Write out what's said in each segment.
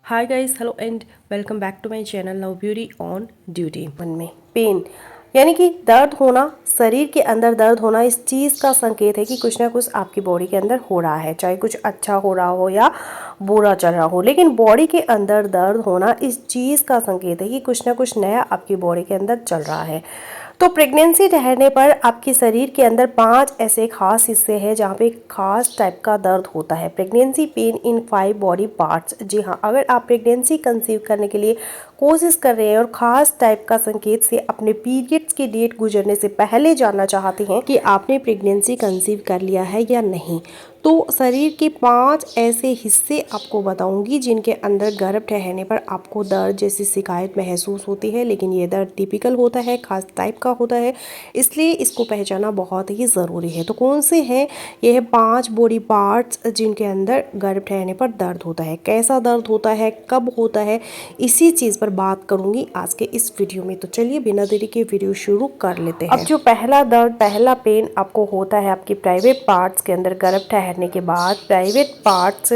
Hi guys, hello and welcome back to my channel love beauty on duty. मन में pen यानी कि दर्द होना, शरीर के अंदर दर्द होना इस चीज़ का संकेत है कि कुछ ना कुछ आपकी बॉडी के अंदर हो रहा है, चाहे कुछ अच्छा हो रहा हो या बुरा चल रहा हो। लेकिन बॉडी के अंदर दर्द होना इस चीज़ का संकेत है कि कुछ ना कुछ नया आपकी बॉडी के अंदर चल रहा है। तो प्रेगनेंसी ठहरने पर आपके शरीर के अंदर 5 ऐसे खास हिस्से हैं जहाँ पे खास टाइप का दर्द होता है। Pregnancy pain in 5 body parts. जी हाँ, अगर आप प्रेगनेंसी कंसीव करने के लिए कोशिश कर रहे हैं और ख़ास टाइप का संकेत से अपने पीरियड्स की डेट गुजरने से पहले जानना चाहते हैं कि आपने प्रेगनेंसी कंसीव कर लिया है या नहीं, तो शरीर के 5 ऐसे हिस्से आपको बताऊंगी जिनके अंदर गर्भ ठहरने पर आपको दर्द जैसी शिकायत महसूस होती है। लेकिन ये दर्द टिपिकल होता है, खास टाइप का होता है, इसलिए इसको पहचाना बहुत ही ज़रूरी है। तो कौन से हैं यह 5 बॉडी पार्ट्स जिनके अंदर गर्भ ठहरने पर दर्द होता है, कैसा दर्द होता है, कब होता है, इसी चीज़ पर बात करूंगी आज के इस वीडियो में। तो चलिए बिना देरी के वीडियो शुरू कर लेते हैं। अब जो पहला दर्द, पहला पेन आपको होता है आपकी प्राइवेट पार्ट्स के अंदर गर्भ ठहरने के बाद। प्राइवेट पार्ट्स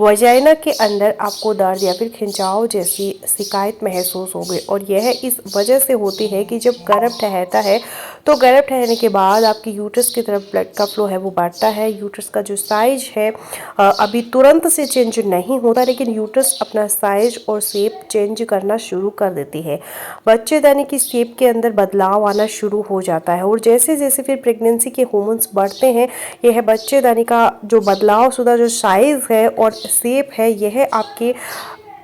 वजाइना के अंदर आपको दर्द या फिर खिंचाव जैसी शिकायत महसूस होगी, और यह इस वजह से होती है कि जब गर्भ ठहरता है तो गर्भ ठहरने के बाद आपकी यूट्रस की तरफ ब्लड का फ्लो है वो बढ़ता है। यूट्रस का जो साइज है अभी तुरंत से चेंज नहीं होता, लेकिन यूट्रस अपना साइज और शेप चेंज करना शुरू कर देती है। बच्चेदानी की शेप के अंदर बदलाव आना शुरू हो जाता है, और जैसे जैसे फिर प्रेगनेंसी के हार्मोन्स बढ़ते हैं, यह बच्चेदानी का जो बदलाव शुदा जो साइज है और शेप है, यह आपके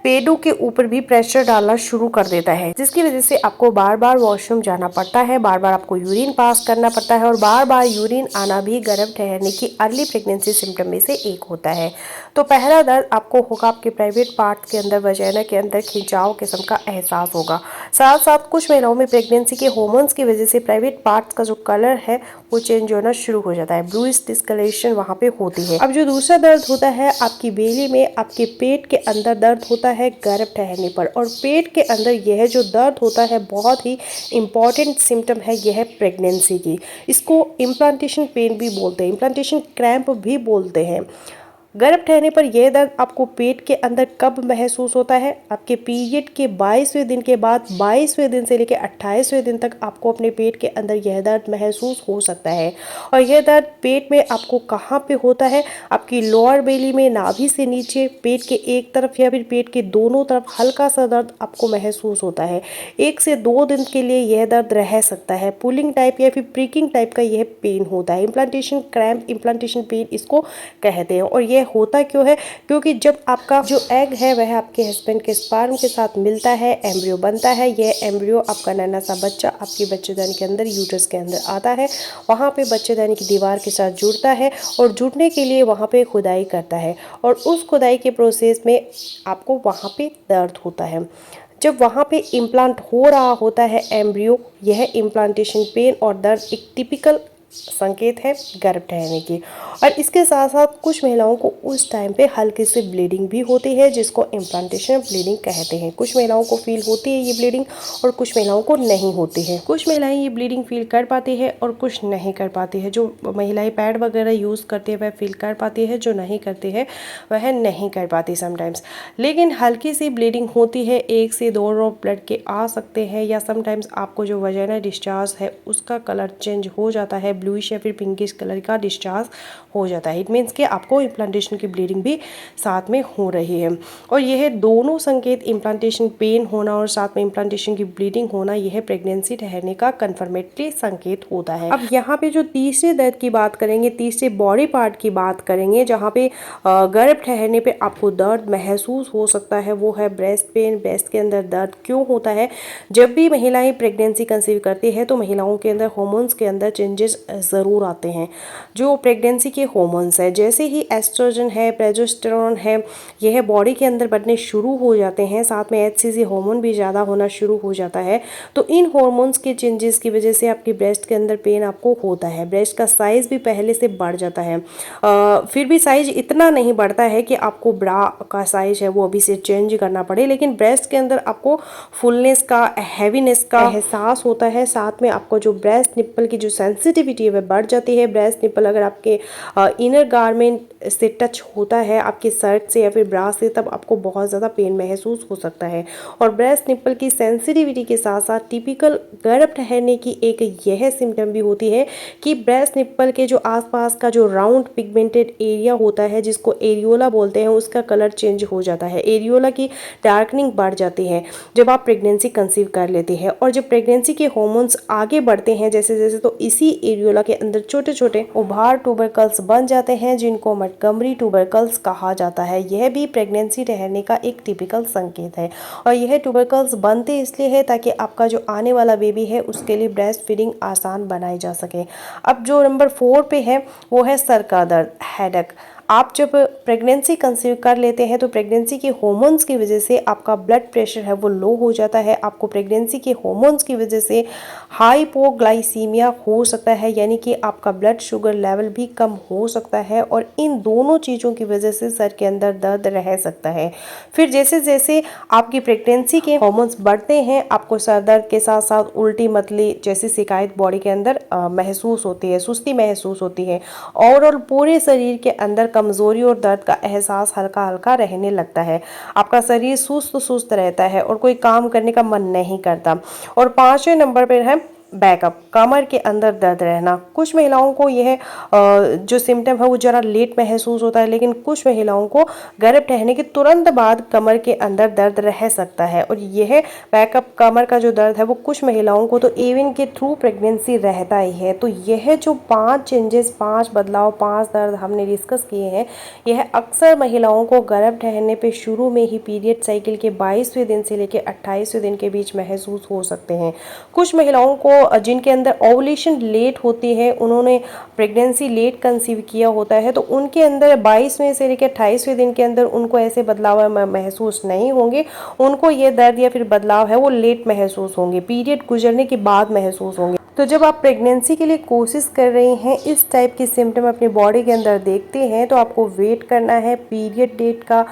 पेडों के ऊपर भी प्रेशर डालना शुरू कर देता है, जिसकी वजह से आपको बार बार वॉशरूम जाना पड़ता है, बार बार आपको यूरिन पास करना पड़ता है, और बार बार यूरिन आना भी गर्भ ठहरने की अर्ली प्रेगनेंसी सिम्टम में से एक होता है। तो पहला दर्द आपको होगा आपके प्राइवेट पार्ट के अंदर, वजाइना के अंदर खिंचाव किस्म का एहसास होगा। साथ साथ कुछ महिलाओं में प्रेगनेंसी के हार्मोन्स की वजह से प्राइवेट पार्ट्स का जो कलर है वो चेंज होना शुरू हो जाता है, ब्लूइश डिस्कलरेशन वहाँ पे होती है। अब जो दूसरा दर्द होता है आपकी बेली में, आपके पेट के अंदर दर्द होता है गर्भ ठहरने पर, और पेट के अंदर यह जो दर्द होता है बहुत ही इंपॉर्टेंट सिम्टम है यह प्रेगनेंसी की। इसको इम्प्लांटेशन पेन भी बोलते हैं, इम्प्लांटेशन क्रैम्प भी बोलते हैं। गर्भ ठहरने पर यह दर्द आपको पेट के अंदर कब महसूस होता है? आपके पीरियड के 22वें दिन के बाद 22वें दिन से लेकर 28वें दिन तक आपको अपने पेट के अंदर यह दर्द महसूस हो सकता है। और यह दर्द पेट में आपको कहाँ पे होता है? आपकी लोअर बेली में, नाभि से नीचे, पेट के एक तरफ या फिर पेट के दोनों तरफ हल्का सा दर्द आपको महसूस होता है। 1 से 2 दिन के लिए यह दर्द रह सकता है। पुलिंग टाइप या फिर प्रिकिंग टाइप का यह पेन होता है। इम्प्लांटेशन क्रैम्प, इम्प्लांटेशन पेन इसको कहते हैं। और यह होता क्यों है? क्योंकि जब आपका जो एग है वह आपके हस्बैंड के स्पर्म के साथ मिलता है, एम्ब्रियो बनता है। यह एम्ब्रियो आपका नन्हा सा बच्चा आपकी बच्चेदानी के अंदर, यूट्रस के अंदर आता है, वहाँ पे बच्चेदानी की दीवार के साथ जुड़ता है, और जुड़ने के लिए वहाँ पे खुदाई करता है, और उस खुदाई के प्रोसेस में आपको वहाँ पे दर्द होता है। जब वहाँ पे इम्प्लांट हो रहा होता है एम्ब्रियो, यह इम्प्लांटेशन पेन और दर्द एक टिपिकल संकेत है गर्भ ठहरने की। और इसके साथ साथ कुछ महिलाओं को उस टाइम पे हल्की सी ब्लीडिंग भी होती है, जिसको इम्प्लांटेशन ब्लीडिंग कहते हैं। कुछ महिलाओं को फील होती है ये ब्लीडिंग, और कुछ महिलाओं को नहीं होती है। कुछ महिलाएं ये ब्लीडिंग फील कर पाती है और कुछ नहीं कर पाती है। जो महिलाएं पैड वगैरह यूज़ करती है वह फील कर पाती है, जो नहीं करती है वह नहीं कर पाती समटाइम्स। लेकिन हल्की सी ब्लीडिंग होती है, 1 से 2 ड्रॉप ब्लड के आ सकते हैं, या समटाइम्स आपको जो वजाइना डिस्चार्ज है उसका कलर चेंज हो जाता है, ब्लूइश या फिर पिंकिश कलर का डिस्चार्ज हो जाता है। इट मीन्स कि आपको इम्प्लांटेशन की ब्लीडिंग भी साथ में हो रही है। और यह दोनों संकेत, इम्प्लांटेशन पेन होना और साथ में इम्प्लांटेशन की ब्लीडिंग होना, यह प्रेगनेंसी ठहरने का कन्फर्मेटरी संकेत होता है। अब यहाँ पे जो तीसरे दर्द की बात करेंगे, तीसरे बॉडी पार्ट की बात करेंगे जहाँ पे गर्भ ठहरने पे आपको दर्द महसूस हो सकता है, वो है ब्रेस्ट पेन। ब्रेस्ट के अंदर दर्द क्यों होता है? जब भी महिलाएं प्रेगनेंसी कंसीव करती है तो महिलाओं के अंदर हार्मोन्स के अंदर चेंजेस ज़रूर आते हैं। जो प्रेगनेंसी के हार्मोन्स है, जैसे ही एस्ट्रोजन है, प्रोजेस्टेरोन है, यह बॉडी के अंदर बढ़ने शुरू हो जाते हैं, साथ में HCG हार्मोन भी ज़्यादा होना शुरू हो जाता है। तो इन हार्मोन्स के चेंजेस की वजह से आपकी ब्रेस्ट के अंदर पेन आपको होता है। ब्रेस्ट का साइज़ भी पहले से बढ़ जाता है। फिर भी साइज इतना नहीं बढ़ता है कि आपको ब्रा का साइज है वो अभी से चेंज करना पड़े, लेकिन ब्रेस्ट के अंदर आपको फुलनेस का, हैवीनेस का एहसास होता है। साथ में आपको जो ब्रेस्ट निप्पल की जो सेंसिटिविटी है वह बढ़ जाती है। ब्रेस्ट निप्पल अगर आपके इनर गारमेंट से टच होता है आपके शर्ट से या फिर ब्रा से, तब आपको बहुत ज़्यादा पेन महसूस हो सकता है। और ब्रेस्ट निप्पल की सेंसिटिविटी के साथ साथ टिपिकल गर्भ ठहरने की एक यह सिम्टम भी होती है कि ब्रेस्ट निप्पल के जो आसपास का जो राउंड पिगमेंटेड एरिया होता है, जिसको एरियोला बोलते हैं, उसका कलर चेंज हो जाता है। एरियोला की डार्कनिंग बढ़ जाती है जब आप प्रेगनेंसी कंसीव कर लेते हैं। और जब प्रेगनेंसी के हार्मोन्स आगे बढ़ते हैं जैसे जैसे, तो इसी एरियोला के अंदर छोटे छोटे उभार ट्यूबरकल्स बन जाते हैं, जिनको मटकमरी ट्यूबरकल्स कहा जाता है। यह भी प्रेगनेंसी ठहरने का एक टिपिकल संकेत है। और यह ट्यूबरकल्स बनते इसलिए है ताकि आपका जो आने वाला बेबी है उसके लिए ब्रेस्ट फीडिंग आसान बनाई जा सके। अब जो नंबर 4 पे है वो है सर का दर्द, हेडेक। आप जब प्रेगनेंसी कंसीव कर लेते हैं तो प्रेगनेंसी के हार्मोन्स की वजह से आपका ब्लड प्रेशर है वो लो हो जाता है। आपको प्रेगनेंसी के हार्मोन्स की वजह से हाइपोग्लाइसीमिया हो सकता है, यानी कि आपका ब्लड शुगर लेवल भी कम हो सकता है। और इन दोनों चीज़ों की वजह से सर के अंदर दर्द रह सकता है। फिर जैसे जैसे आपकी प्रेगनेंसी के हार्मोन्स बढ़ते हैं, आपको सर दर्द के साथ साथ उल्टी मतली जैसी शिकायत बॉडी के अंदर महसूस होती है, सुस्ती महसूस होती है। ओवरऑल पूरे शरीर के अंदर कमजोरी और दर्द का एहसास हल्का हल्का रहने लगता है। आपका शरीर सुस्त सुस्त रहता है और कोई काम करने का मन नहीं करता। और 5वें नंबर पर है बैकअप, कमर के अंदर दर्द रहना। कुछ महिलाओं को यह जो सिम्टम है वो ज़रा लेट महसूस होता है, लेकिन कुछ महिलाओं को गर्भ ठहरने के तुरंत बाद कमर के अंदर दर्द रह सकता है। और यह बैकअप कमर का जो दर्द है वो कुछ महिलाओं को तो इवन के थ्रू प्रेगनेंसी रहता ही है। तो यह जो 5 चेंजेस, 5 बदलाव, 5 दर्द हमने डिस्कस किए हैं, यह अक्सर महिलाओं को गर्भ ठहरने पे शुरू में ही पीरियड साइकिल के 22वें दिन से लेकर 28वें दिन के बीच महसूस हो सकते हैं। कुछ महिलाओं को जिनके अंदर ओवुलेशन लेट होती है, उन्होंने प्रेगनेंसी लेट कंसीव किया होता है, तो उनके अंदर 22वें से लेकर 28वें दिन के अंदर उनको ऐसे बदलाव महसूस नहीं होंगे। उनको ये दर्द या फिर बदलाव है वो लेट महसूस होंगे, पीरियड गुजरने के बाद महसूस होंगे। तो जब आप प्रेगनेंसी के लिए कोशिश कर रही हैं, इस टाइप की सिम्टम अपनी बॉडी के अंदर देखते हैं, तो आपको वेट करना है पीरियड डेट का,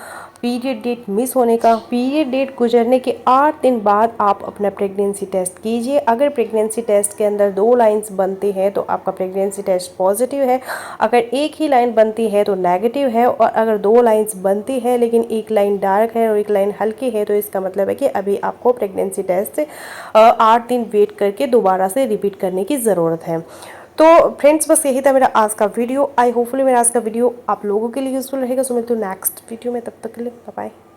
पीरियड डेट मिस होने का। पीरियड डेट गुजरने के 8 दिन बाद आप अपना प्रेगनेंसी टेस्ट कीजिए। अगर प्रेगनेंसी टेस्ट के अंदर 2 लाइंस बनती हैं तो आपका प्रेगनेंसी टेस्ट पॉजिटिव है। अगर एक ही लाइन बनती है तो नेगेटिव है। और अगर 2 लाइंस बनती है लेकिन एक लाइन डार्क है और एक लाइन हल्की है, तो इसका मतलब है कि अभी आपको प्रेगनेंसी टेस्ट 8 दिन वेट करके दोबारा से रिपीट करने की ज़रूरत है। तो फ्रेंड्स, बस यही था मेरा आज का वीडियो। आई होपफुली मेरा आज का वीडियो आप लोगों के लिए यूजफुल रहेगा। सो मिलते हैं नेक्स्ट वीडियो में, तब तक के लिए बाय बाय।